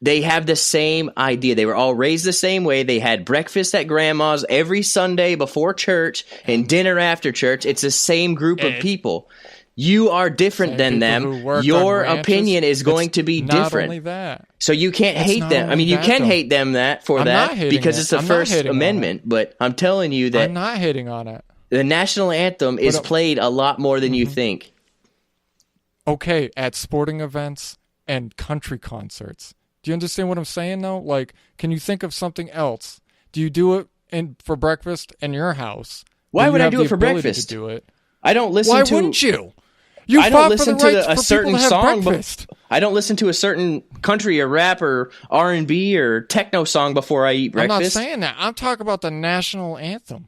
They have the same idea. They were all raised the same way. They had breakfast at grandma's every Sunday before church and dinner after church. It's the same group of people. You are different than them. Your opinion is going to be different. Not only that. So you can't hate them. I mean, you can hate them for that because it's the First Amendment. But I'm telling you that I'm not hating on it. The national anthem is played a lot more than you think. Okay, at sporting events and country concerts. Do you understand what I'm saying, though? Like, can you think of something else? Do you do it for breakfast in your house? Why would I do it for breakfast? To do it? I don't listen Why to... Why wouldn't you? I don't listen to a certain song. I don't listen to a certain country or rap or R&B or techno song before I eat breakfast. I'm not saying that. I'm talking about the national anthem.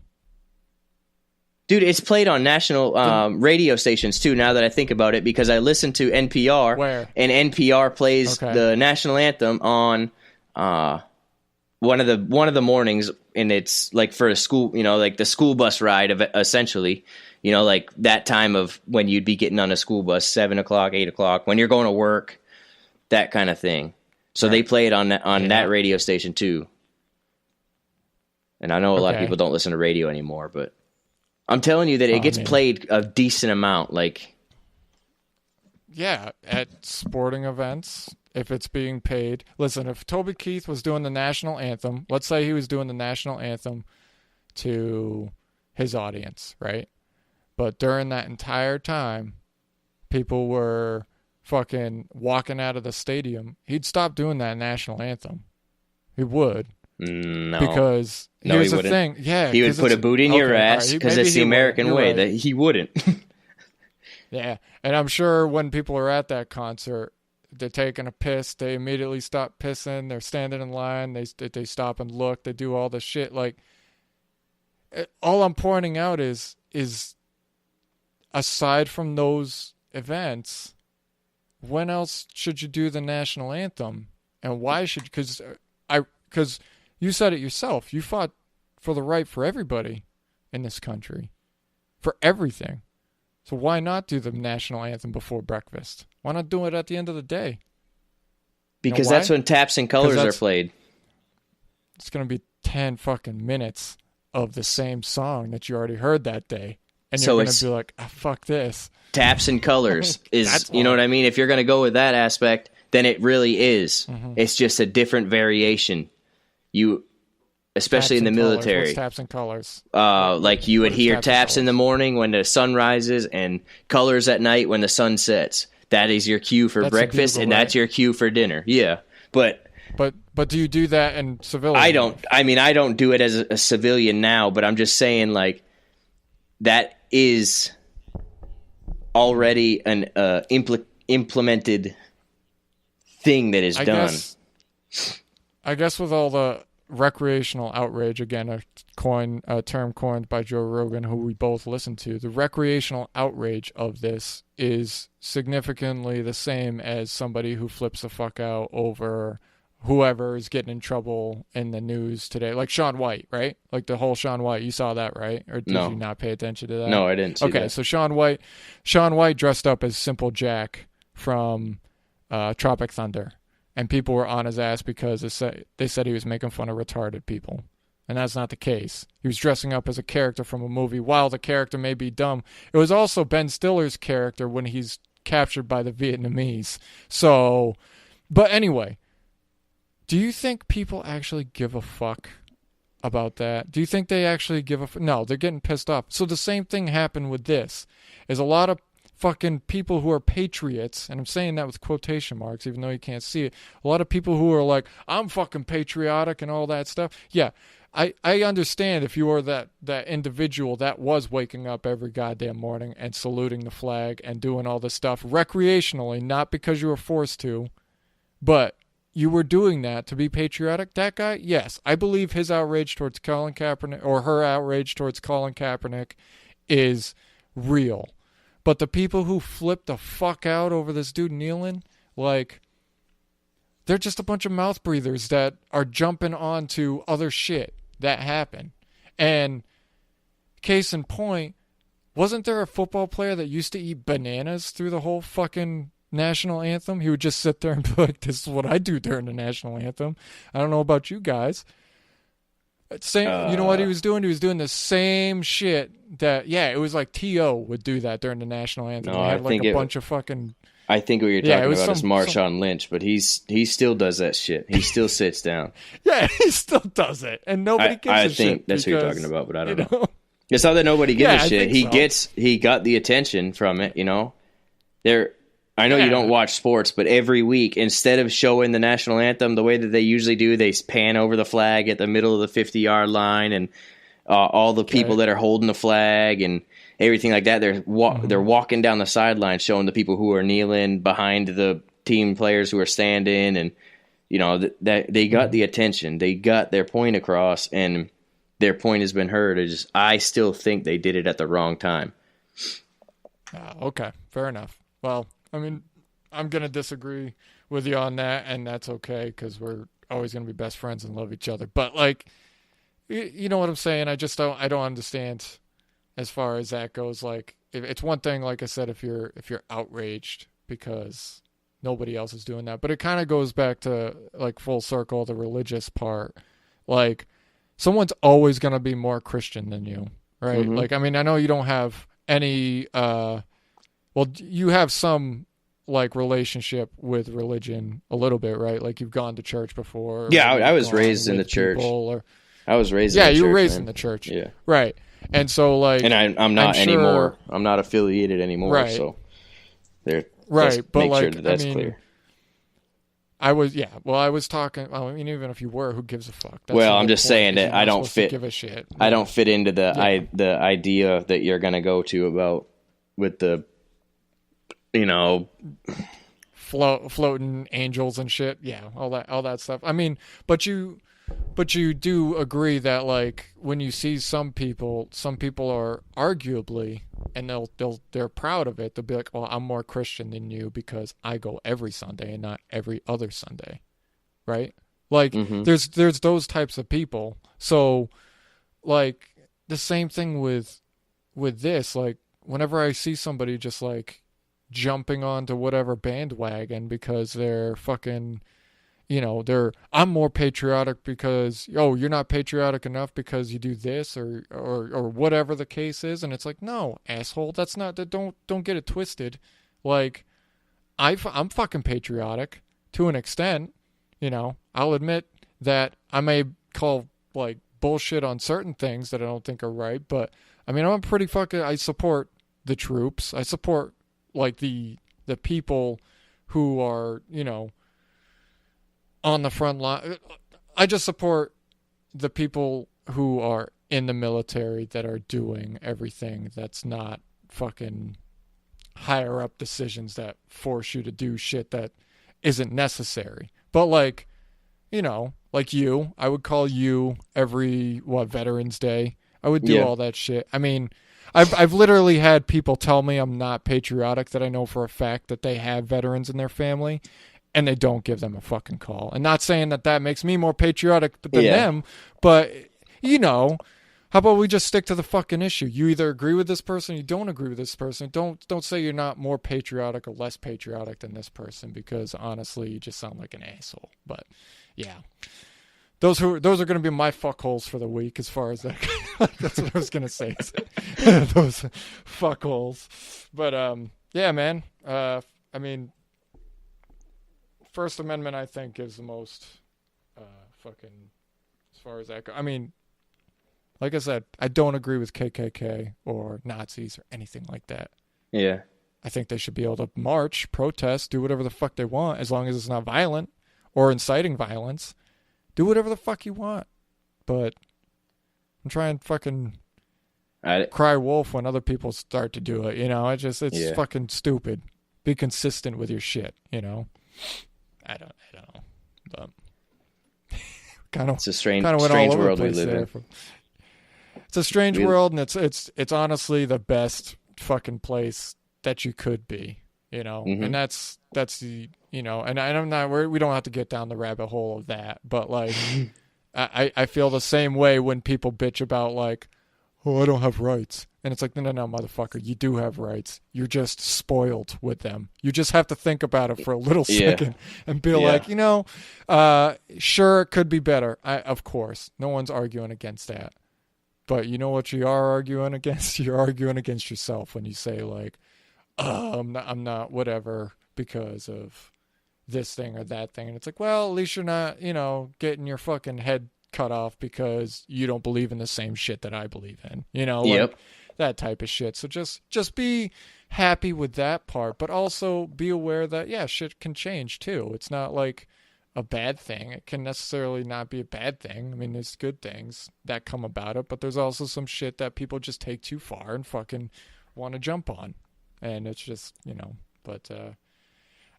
Dude, it's played on national radio stations, too, now that I think about it, because I listen to NPR. Where? And NPR plays the national anthem on one of the mornings, and it's like for a school, like the school bus ride, essentially. Like that time of when you'd be getting on a school bus, 7 o'clock, 8 o'clock, when you're going to work, that kind of thing. So they play it on that radio station, too. And I know a lot of people don't listen to radio anymore, but... I'm telling you that it gets played a decent amount, like... Yeah, at sporting events, if it's being paid. Listen, if Toby Keith was doing the national anthem, let's say he was doing the national anthem to his audience, right? But during that entire time, people were fucking walking out of the stadium. He'd stop doing that national anthem. He would. No. Because here's the thing. Yeah, he would put a boot in your ass because it's the American way. That he wouldn't. Yeah, and I'm sure when people are at that concert, they're taking a piss. They immediately stop pissing. They're standing in line. They stop and look. They do all this shit. Like, all I'm pointing out is aside from those events, when else should you do the national anthem, and why should? Because you said it yourself. You fought for the right for everybody in this country, for everything. So why not do the national anthem before breakfast? Why not do it at the end of the day? Because that's when Taps and Colors are played. It's going to be 10 fucking minutes of the same song that you already heard that day. And you're going to be like, fuck this. Taps and Colors is, you know what I mean? If you're going to go with that aspect, then it really is. Mm-hmm. It's just a different variation. Especially in the military. What's taps and colors? Like you would hear taps in the morning when the sun rises and colors at night when the sun sets. That is your cue for breakfast, and that's your cue for dinner. Yeah, but do you do that in civilian? I don't. I mean, I don't do it as a civilian now, but I'm just saying, like, that is already an implemented thing that is done. I guess with all the recreational outrage, again, a term coined by Joe Rogan, who we both listen to, the recreational outrage of this is significantly the same as somebody who flips the fuck out over whoever is getting in trouble in the news today. Like Shaun White, right? Like the whole Shaun White. You saw that, right? Or did you not pay attention to that? No, I didn't see that. Okay, so Shaun White dressed up as Simple Jack from Tropic Thunder. And people were on his ass because they said he was making fun of retarded people. And that's not the case. He was dressing up as a character from a movie. While the character may be dumb, it was also Ben Stiller's character when he's captured by the Vietnamese. So, but anyway, do you think people actually give a fuck about that? Do you think they actually give a fuck? No, they're getting pissed off. So the same thing happened with this. Is a lot of fucking people who are patriots, and I'm saying that with quotation marks, even though you can't see it. A lot of people who are like, I'm fucking patriotic and all that stuff. Yeah, I understand if you are that individual that was waking up every goddamn morning and saluting the flag and doing all this stuff recreationally, not because you were forced to, but you were doing that to be patriotic. That guy, yes, I believe his outrage towards Colin Kaepernick, or her outrage towards Colin Kaepernick, is real. But the people who flip the fuck out over this dude kneeling, like, they're just a bunch of mouth breathers that are jumping onto other shit that happened. And case in point, wasn't there a football player that used to eat bananas through the whole fucking national anthem, he would just sit there and be like, "This is what I do during the national anthem. I don't know about you guys." Same, you know what he was doing? He was doing the same shit that, it was like T.O. would do that during the national anthem. No, they had I like think a bunch of fucking. I think what you're talking about is Marshawn Lynch, but he still does that shit. He still sits down. Yeah, he still does it, and nobody gives a shit. I think that's what you're talking about, but I don't know. It's not that nobody gives a shit. He got the attention from it, you know. I know you don't watch sports, but every week, instead of showing the national anthem the way that they usually do, they pan over the flag at the middle of the 50-yard line, and all the people that are holding the flag and everything like that. They're walking down the sideline, showing the people who are kneeling behind the team players who are standing, and you know that they got the attention. They got their point across, and their point has been heard. I still think they did it at the wrong time. Okay, fair enough. Well, I mean, I'm going to disagree with you on that, and that's okay, because we're always going to be best friends and love each other. But, like, you know what I'm saying? I don't understand as far as that goes. Like, it's one thing, like I said, if you're outraged because nobody else is doing that. But it kind of goes back to, like, full circle, the religious part. Like, someone's always going to be more Christian than you, right? Mm-hmm. Like, I mean, I know you don't have any... well, you have some like relationship with religion a little bit, right? Like you've gone to church before. Yeah, I was raised in the church. I was raised. Yeah, you were raised in the church. Yeah, right. And so like, and I'm not anymore. I'm not affiliated anymore. Right. So there. Right, but make like, sure that's clear. I was talking. I mean, even if you were, who gives a fuck? That's I'm just saying that I don't fit. Give a shit. I don't fit into the idea that you're gonna go to about with the. You know, floating angels and shit. Yeah, all that stuff. I mean, but you do agree that like when you see some people are arguably, and they're proud of it. They'll be like, "Well, I'm more Christian than you because I go every Sunday and not every other Sunday," right? Like, there's those types of people. So, like the same thing with this. Like, whenever I see somebody just like jumping onto whatever bandwagon because they're fucking, you know, I'm more patriotic because, you're not patriotic enough because you do this or whatever the case is. And it's like, no, asshole, that's not, don't get it twisted. Like, I'm fucking patriotic to an extent, you know. I'll admit that I may call like bullshit on certain things that I don't think are right, but I mean, I'm pretty fucking, I support the troops. I support like the people who are, you know, on the front line. I just support the people who are in the military that are doing everything that's not fucking higher up decisions that force you to do shit that isn't necessary. But like, you know, like I would call you every Veterans Day. I would do all that shit. I mean, I've literally had people tell me I'm not patriotic that I know for a fact that they have veterans in their family, and they don't give them a fucking call. And not saying that makes me more patriotic than them, but, you know, how about we just stick to the fucking issue? You either agree with this person, you don't agree with this person. Don't say you're not more patriotic or less patriotic than this person, because honestly, you just sound like an asshole. But yeah. Those are going to be my fuckholes for the week, as far as that. That's what I was going to say. Those fuckholes. But yeah, man. I mean, First Amendment, I think, is the most fucking, as far as that goes. I mean, like I said, I don't agree with KKK or Nazis or anything like that. Yeah. I think they should be able to march, protest, do whatever the fuck they want, as long as it's not violent or inciting violence. Do whatever the fuck you want. But I'm trying to fucking cry wolf when other people start to do it, you know? It's fucking stupid. Be consistent with your shit, you know? I don't know. But it's a strange world we live in. It's a strange world, and it's honestly the best fucking place that you could be, you know? And that's the, you know, and I'm not, we don't have to get down the rabbit hole of that, but like, I feel the same way when people bitch about like, oh, I don't have rights. And it's like, no, motherfucker, you do have rights. You're just spoiled with them. You just have to think about it for a little second and be like, sure, it could be better. Of course, no one's arguing against that. But you know what you are arguing against? You're arguing against yourself when you say like, I'm not whatever because of this thing or that thing. And it's like, well, at least you're not, getting your fucking head cut off because you don't believe in the same shit that I believe in, like that type of shit. So just be happy with that part, but also be aware that, shit can change too. It's not like a bad thing. It can necessarily not be a bad thing. I mean, there's good things that come about it, but there's also some shit that people just take too far and fucking want to jump on. And it's just, but,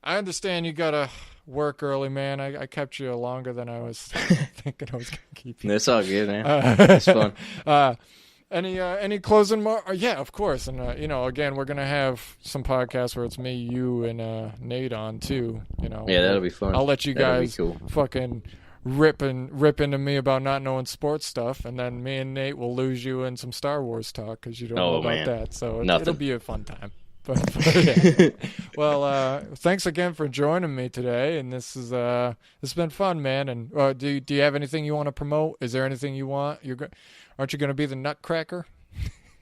I understand you gotta work early, man. I kept you longer than I was thinking I was gonna keep you. It's all good, man. It's fun. Any closing? Yeah, of course. And again, we're gonna have some podcasts where it's me, you, and Nate on too. Yeah, that'll be fun. I'll let you guys fucking rip into me about not knowing sports stuff, and then me and Nate will lose you in some Star Wars talk because you don't know about that. So it'll be a fun time. But yeah. Well, thanks again for joining me today, and this has been fun, man. And do you have anything you want to promote? Is there anything you want? Aren't you going to be the Nutcracker?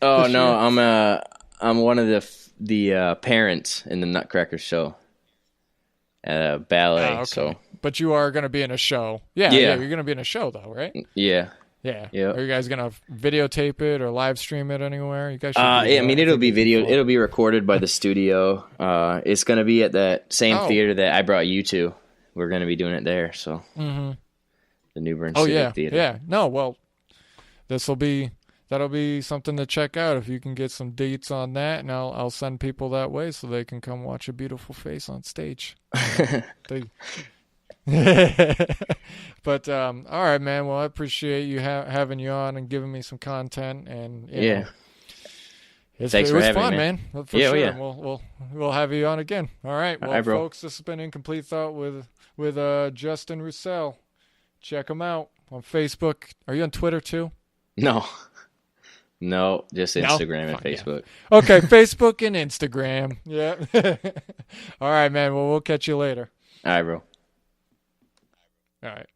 Oh no, I'm one of the parents in the Nutcracker show at a ballet. Okay. So, but you are going to be in a show. Yeah, you're going to be in a show though, right? Yeah. Yeah. Are you guys gonna videotape it or live stream it anywhere? You guys should. It'll be video. It'll be recorded by the studio. It's gonna be at that same theater that I brought you to. We're gonna be doing it there. So the New Bern Civic Theater. Yeah. No, well, that'll be something to check out if you can get some dates on that, and I'll send people that way so they can come watch a beautiful face on stage. But all right, man. Well, I appreciate you having you on and giving me some content, and thanks it for was having fun, me, man. For sure. Yeah. We'll have you on again. All right. Well, all right, folks, this has been Incomplete Thought with Justin Roussel. Check him out on Facebook. Are you on Twitter too? No, just Instagram and Facebook. Yeah. Okay, Facebook and Instagram. Yeah. All right, man. Well, we'll catch you later. All right, bro. All right.